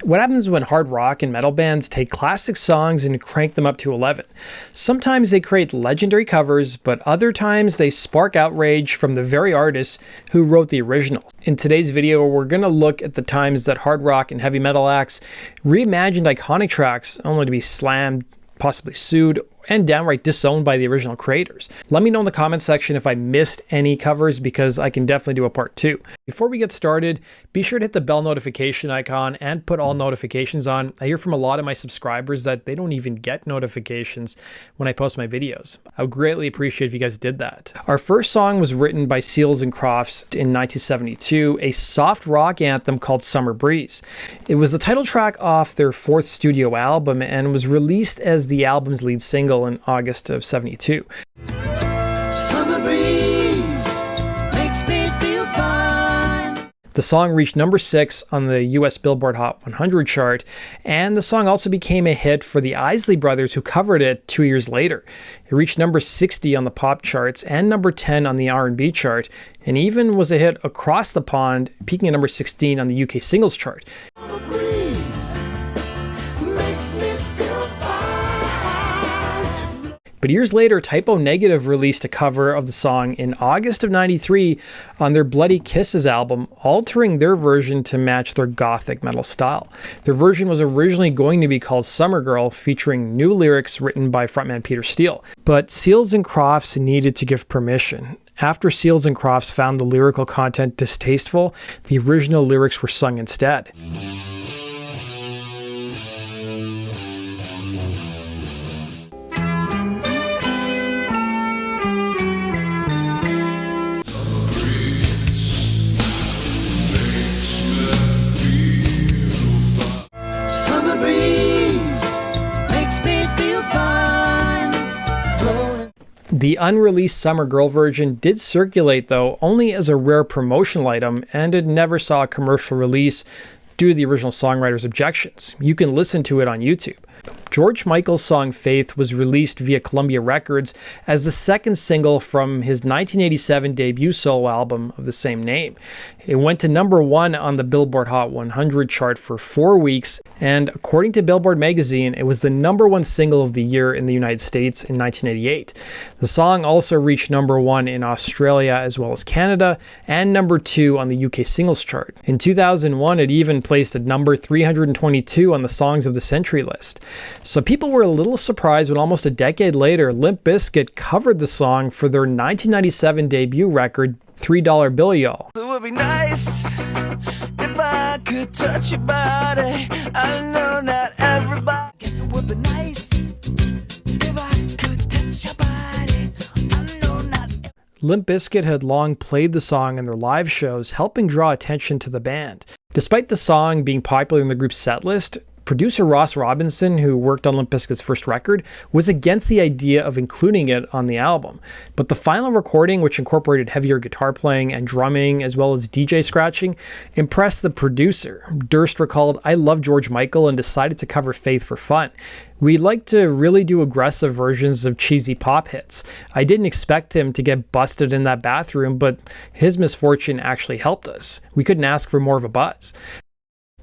What happens when hard rock and metal bands take classic songs and crank them up to 11? Sometimes they create legendary covers, but other times they spark outrage from the very artists who wrote the originals. In today's video, we're going to look at the times that hard rock and heavy metal acts reimagined iconic tracks only to be slammed, possibly sued, and downright disowned by the original creators. Let me know in the comments section if I missed any covers, because I can definitely do a part 2. Before we get started, be sure to hit the bell notification icon and put all notifications on. I hear from a lot of my subscribers that they don't even get notifications when I post my videos. I would greatly appreciate if you guys did that. Our first song was written by Seals and Crofts in 1972, a soft rock anthem called Summer Breeze. It was the title track off their 4th studio album and was released as the album's lead single in August of '72. Summer breeze makes me feel fine. The song reached number 6 on the US Billboard Hot 100 chart, and the song also became a hit for the Isley Brothers, who covered it 2 years later. It reached number 60 on the pop charts and number 10 on the R&B chart, and even was a hit across the pond, peaking at number 16 on the UK singles chart. Summer breeze makes me feel fine. But years later, Typo Negative released a cover of the song in August of '93 on their Bloody Kisses album, altering their version to match their gothic metal style. Their version was originally going to be called Summer Girl, featuring new lyrics written by frontman Peter Steele. But Seals and Crofts needed to give permission. After Seals and Crofts found the lyrical content distasteful, the original lyrics were sung instead. The unreleased Summer Girl version did circulate, though, only as a rare promotional item, and it never saw a commercial release due to the original songwriter's objections. You can listen to it on YouTube. George Michael's song Faith was released via Columbia Records as the second single from his 1987 debut solo album of the same name. It went to number 1 on the Billboard Hot 100 chart for 4 weeks, and according to Billboard magazine, it was the number 1 single of the year in the United States in 1988. The song also reached number 1 in Australia as well as Canada, and number 2 on the UK singles chart. In 2001, it even placed at number 322 on the Songs of the Century list. So people were a little surprised when almost a decade later, Limp Bizkit covered the song for their 1997 debut record, $3 Bill Y'all. It would be nice if I could touch your body. I know not everybody. Guess it would be nice if I could touch your body. I know not. Limp Bizkit had long played the song in their live shows, helping draw attention to the band. Despite the song being popular in the group's setlist, producer Ross Robinson, who worked on Limp Bizkit's first record, was against the idea of including it on the album. But the final recording, which incorporated heavier guitar playing and drumming as well as DJ scratching, impressed the producer. Durst recalled, "I love George Michael and decided to cover Faith for fun. We like to really do aggressive versions of cheesy pop hits. I didn't expect him to get busted in that bathroom, but his misfortune actually helped us. We couldn't ask for more of a buzz."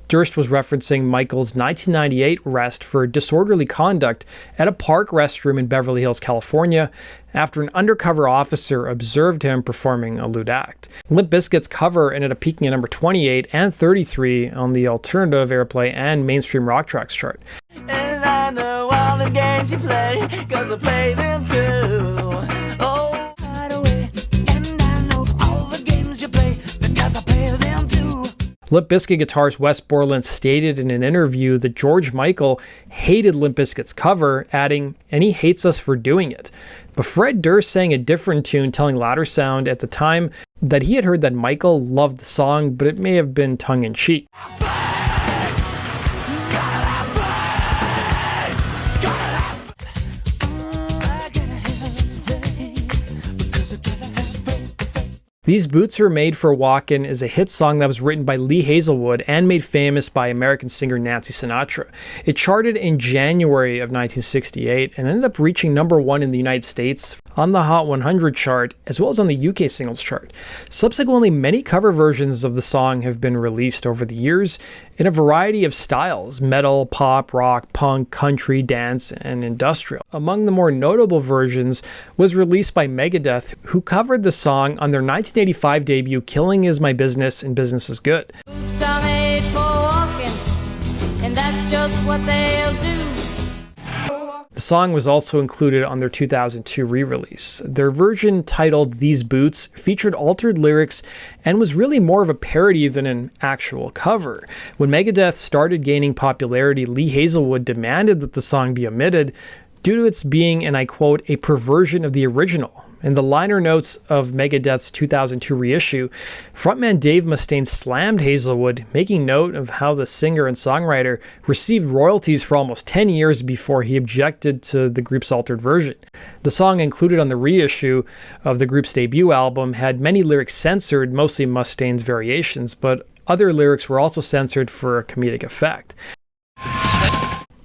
Durst was referencing Michael's 1998 arrest for disorderly conduct at a park restroom in Beverly Hills, California, after an undercover officer observed him performing a lewd act. Limp Bizkit's cover ended up peaking at number 28 and 33 on the alternative airplay and mainstream rock tracks chart. And I know all the games you play, 'cause I play them too. Oh, hide away. And I know all the games you play, because I play them too. Limp Bizkit guitarist Wes Borland stated in an interview that George Michael hated Limp Bizkit's cover, adding, "and he hates us for doing it." But Fred Durst sang a different tune, telling Louder Sound at the time that he had heard that Michael loved the song, but it may have been tongue-in-cheek. These Boots Are Made for Walkin' is a hit song that was written by Lee Hazelwood and made famous by American singer Nancy Sinatra. It charted in January of 1968 and ended up reaching number 1 in the United States on the Hot 100 chart, as well as on the UK singles chart. Subsequently, many cover versions of the song have been released over the years in a variety of styles: metal, pop, rock, punk, country, dance, and industrial. Among the more notable versions was released by Megadeth, who covered the song on their 1985 debut Killing Is My Business and Business Is Good. Some age for walking, and that's just what they'll do. The song was also included on their 2002 re-release. Their version, titled These Boots, featured altered lyrics and was really more of a parody than an actual cover. When Megadeth started gaining popularity, Lee Hazelwood demanded that the song be omitted due to its being, and I quote, a perversion of the original. In the liner notes of Megadeth's 2002 reissue, frontman Dave Mustaine slammed Hazelwood, making note of how the singer and songwriter received royalties for almost 10 years before he objected to the group's altered version. The song included on the reissue of the group's debut album had many lyrics censored, mostly Mustaine's variations, but other lyrics were also censored for comedic effect.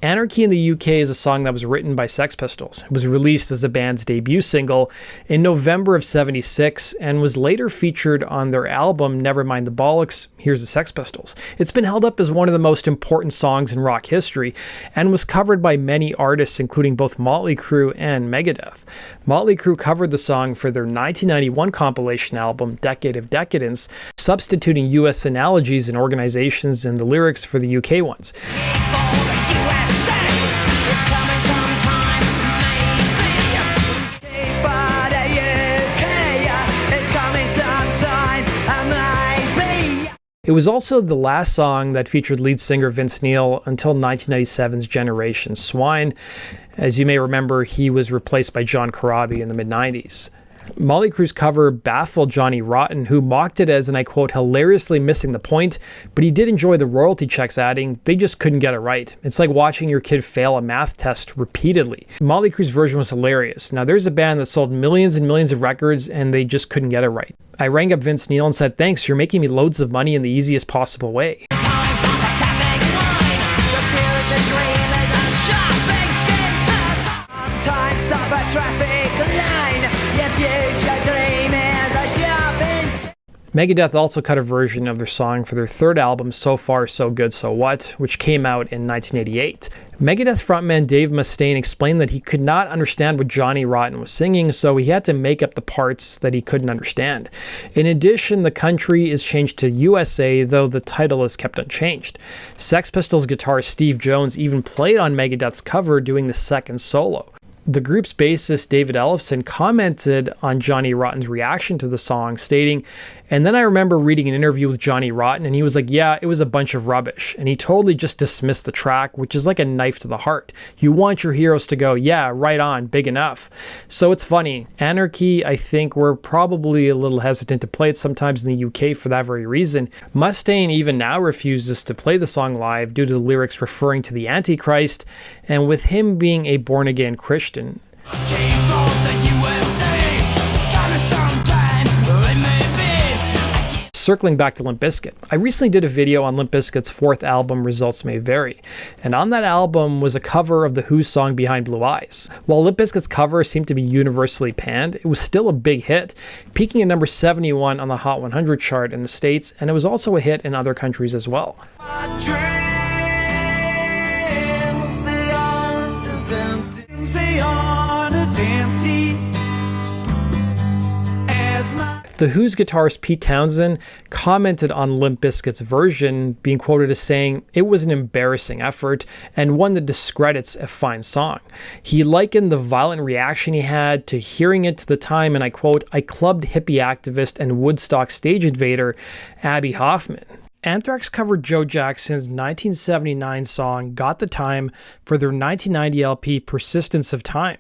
Anarchy in the UK is a song that was written by Sex Pistols. It was released as the band's debut single in November of '76 and was later featured on their album Nevermind the Bollocks, Here's the Sex Pistols. It's been held up as one of the most important songs in rock history and was covered by many artists, including both Motley Crue and Megadeth. Motley Crue covered the song for their 1991 compilation album Decade of Decadence, substituting US analogies and organizations in the lyrics for the UK ones. It was also the last song that featured lead singer Vince Neil until 1997's Generation Swine. As you may remember, he was replaced by John Corabi in the mid-90s. Motley Crue's cover baffled Johnny Rotten, who mocked it as, and I quote, hilariously missing the point, but he did enjoy the royalty checks, adding, they just couldn't get it right. It's like watching your kid fail a math test repeatedly. Motley Crue's version was hilarious. Now, there's a band that sold millions and millions of records, and they just couldn't get it right. I rang up Vince Neil and said, thanks, you're making me loads of money in the easiest possible way. Stop a traffic line. Your future dream is a shopping. Megadeth also cut a version of their song for their third album, So Far, So Good, So What, which came out in 1988. Megadeth frontman Dave Mustaine explained that he could not understand what Johnny Rotten was singing, so he had to make up the parts that he couldn't understand. In addition, the country is changed to USA, though the title is kept unchanged. Sex Pistols guitarist Steve Jones even played on Megadeth's cover, doing the second solo. The group's bassist David Ellefson commented on Johnny Rotten's reaction to the song, stating, and then I remember reading an interview with Johnny Rotten and he was like, yeah, it was a bunch of rubbish. And he totally just dismissed the track, which is like a knife to the heart. You want your heroes to go, yeah, right on, big enough. So it's funny. Anarchy, I think we're probably a little hesitant to play it sometimes in the UK for that very reason. Mustaine even now refuses to play the song live due to the lyrics referring to the Antichrist, and with him being a born-again Christian. Circling back to Limp Bizkit, I recently did a video on Limp Bizkit's fourth album, Results May Vary, and on that album was a cover of The Who's song Behind Blue Eyes. While Limp Bizkit's cover seemed to be universally panned, it was still a big hit, peaking at number 71 on the Hot 100 chart in the States, and it was also a hit in other countries as well. The Who's guitarist Pete Townsend commented on Limp Bizkit's version, being quoted as saying, it was an embarrassing effort and one that discredits a fine song. He likened the violent reaction he had to hearing it to the time, and I quote, I clubbed hippie activist and Woodstock stage invader Abby Hoffman. Anthrax covered Joe Jackson's 1979 song Got the Time for their 1990 LP Persistence of Time.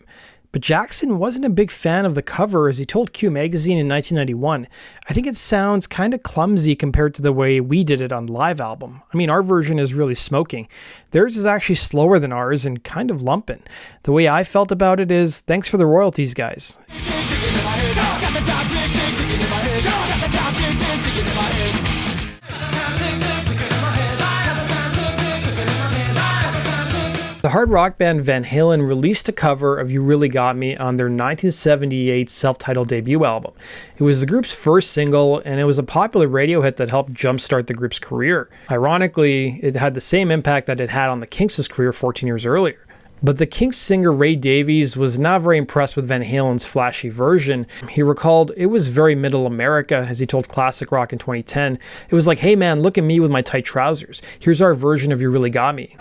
But Jackson wasn't a big fan of the cover, as he told Q Magazine in 1991. I think it sounds kind of clumsy compared to the way we did it on the live album. I mean, our version is really smoking. Theirs is actually slower than ours and kind of lumping. The way I felt about it is, thanks for the royalties, guys. The hard rock band Van Halen released a cover of You Really Got Me on their 1978 self-titled debut album. It was the group's first single, and it was a popular radio hit that helped jumpstart the group's career. Ironically, it had the same impact that it had on the Kinks' career 14 years earlier. But the Kinks singer Ray Davies was not very impressed with Van Halen's flashy version. He recalled, "It was very middle America," as he told Classic Rock in 2010. "It was like, hey man, look at me with my tight trousers. Here's our version of You Really Got Me."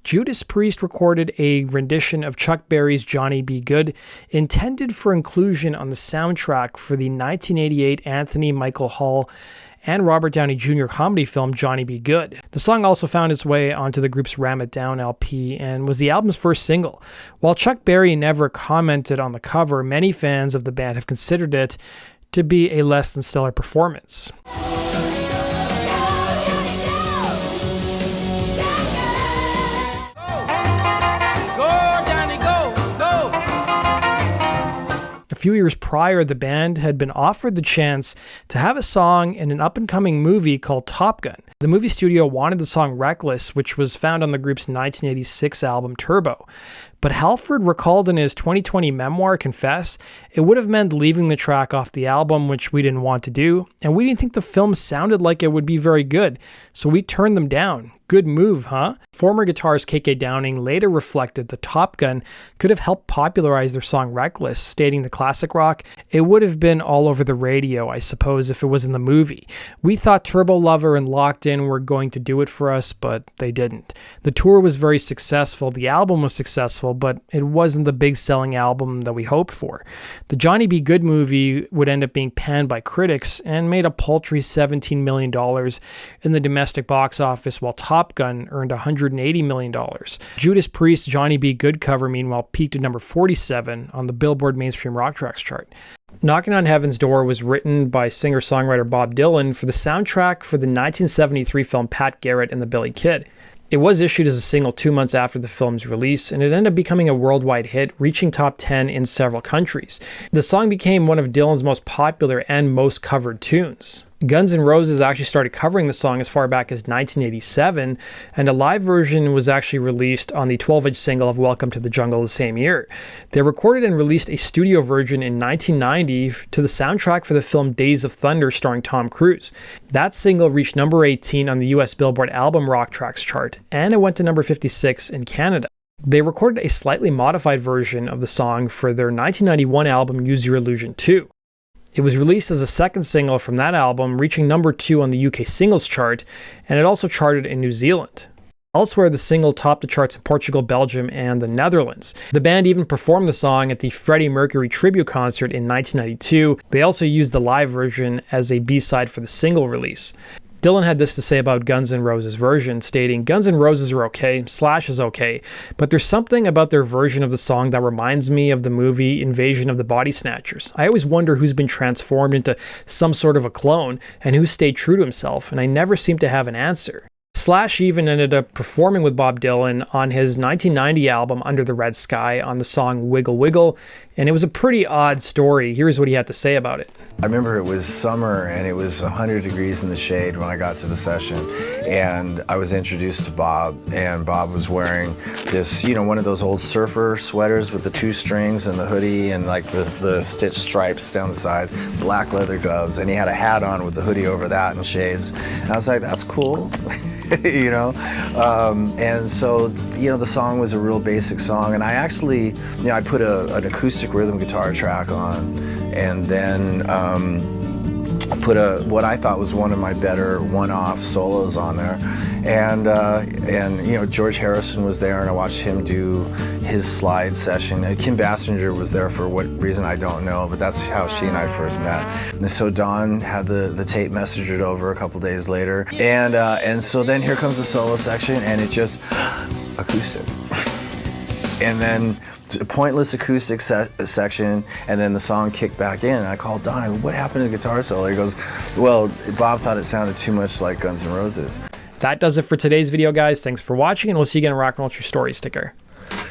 Judas Priest recorded a rendition of Chuck Berry's Johnny B. Good, intended for inclusion on the soundtrack for the 1988 Anthony Michael Hall and Robert Downey Jr. comedy film Johnny B. Good. The song also found its way onto the group's Ram It Down LP and was the album's first single. While Chuck Berry never commented on the cover, many fans of the band have considered it to be a less than stellar performance. A few years prior, the band had been offered the chance to have a song in an up-and-coming movie called Top Gun. The movie studio wanted the song Reckless, which was found on the group's 1986 album Turbo. But Halford recalled in his 2020 memoir, Confess, it would have meant leaving the track off the album, which we didn't want to do, and we didn't think the film sounded like it would be very good, so we turned them down. Good move, huh? Former guitarist KK Downing later reflected that Top Gun could have helped popularize their song Reckless, stating to Classic Rock, "It would have been all over the radio, I suppose, if it was in the movie. We thought Turbo Lover and Locked In were going to do it for us, but they didn't. The tour was very successful, the album was successful, but it wasn't the big selling album that we hoped for. The Johnny B. Good movie would end up being panned by critics and made a paltry $17 million in the domestic box office, while Top Gun earned $180 million. Judas Priest's Johnny B. Good cover, meanwhile, peaked at number 47 on the Billboard Mainstream Rock Tracks chart. Knocking on Heaven's Door was written by singer-songwriter Bob Dylan for the soundtrack for the 1973 film Pat Garrett and the Billy Kid. It was issued as a single 2 months after the film's release, and it ended up becoming a worldwide hit, reaching top 10 in several countries. The song became one of Dylan's most popular and most covered tunes. Guns N' Roses actually started covering the song as far back as 1987, and a live version was actually released on the 12-inch single of Welcome to the Jungle the same year. They recorded and released a studio version in 1990 to the soundtrack for the film Days of Thunder starring Tom Cruise. That single reached number 18 on the US Billboard Album Rock Tracks chart, and it went to number 56 in Canada. They recorded a slightly modified version of the song for their 1991 album Use Your Illusion 2. It was released as a second single from that album, reaching number 2 on the UK singles chart, and it also charted in New Zealand. Elsewhere, the single topped the charts in Portugal, Belgium, and the Netherlands. The band even performed the song at the Freddie Mercury tribute concert in 1992. They also used the live version as a B-side for the single release. Dylan had this to say about Guns N' Roses' version, stating, "Guns N' Roses are okay, Slash is okay, but there's something about their version of the song that reminds me of the movie Invasion of the Body Snatchers. I always wonder who's been transformed into some sort of a clone and who stayed true to himself, and I never seem to have an answer." Slash even ended up performing with Bob Dylan on his 1990 album Under the Red Sky on the song Wiggle Wiggle, and it was a pretty odd story. Here's what he had to say about it. I remember it was summer and it was 100 degrees in the shade when I got to the session, and I was introduced to Bob, and Bob was wearing this, you know, one of those old surfer sweaters with the 2 strings and the hoodie and like the stitched stripes down the sides, black leather gloves, and he had a hat on with the hoodie over that and shades. And I was like, that's cool. You know, and so, you know, the song was a real basic song, and I actually, you know, I put an acoustic rhythm guitar track on, and then put what I thought was one of my better one-off solos on there, and you know, George Harrison was there, and I watched him do his slide session. And Kim Basinger was there for what reason I don't know, but that's how she and I first met. And so Don had the tape messengered over a couple days later, and so then here comes the solo section, and it just acoustic, and then a pointless acoustic section, and then the song kicked back in, and I called Don, what happened to the guitar solo? He goes, well, Bob thought it sounded too much like Guns N' Roses. That does it for today's video, guys. Thanks for watching, and we'll see you again in Rock and Roll True Story sticker.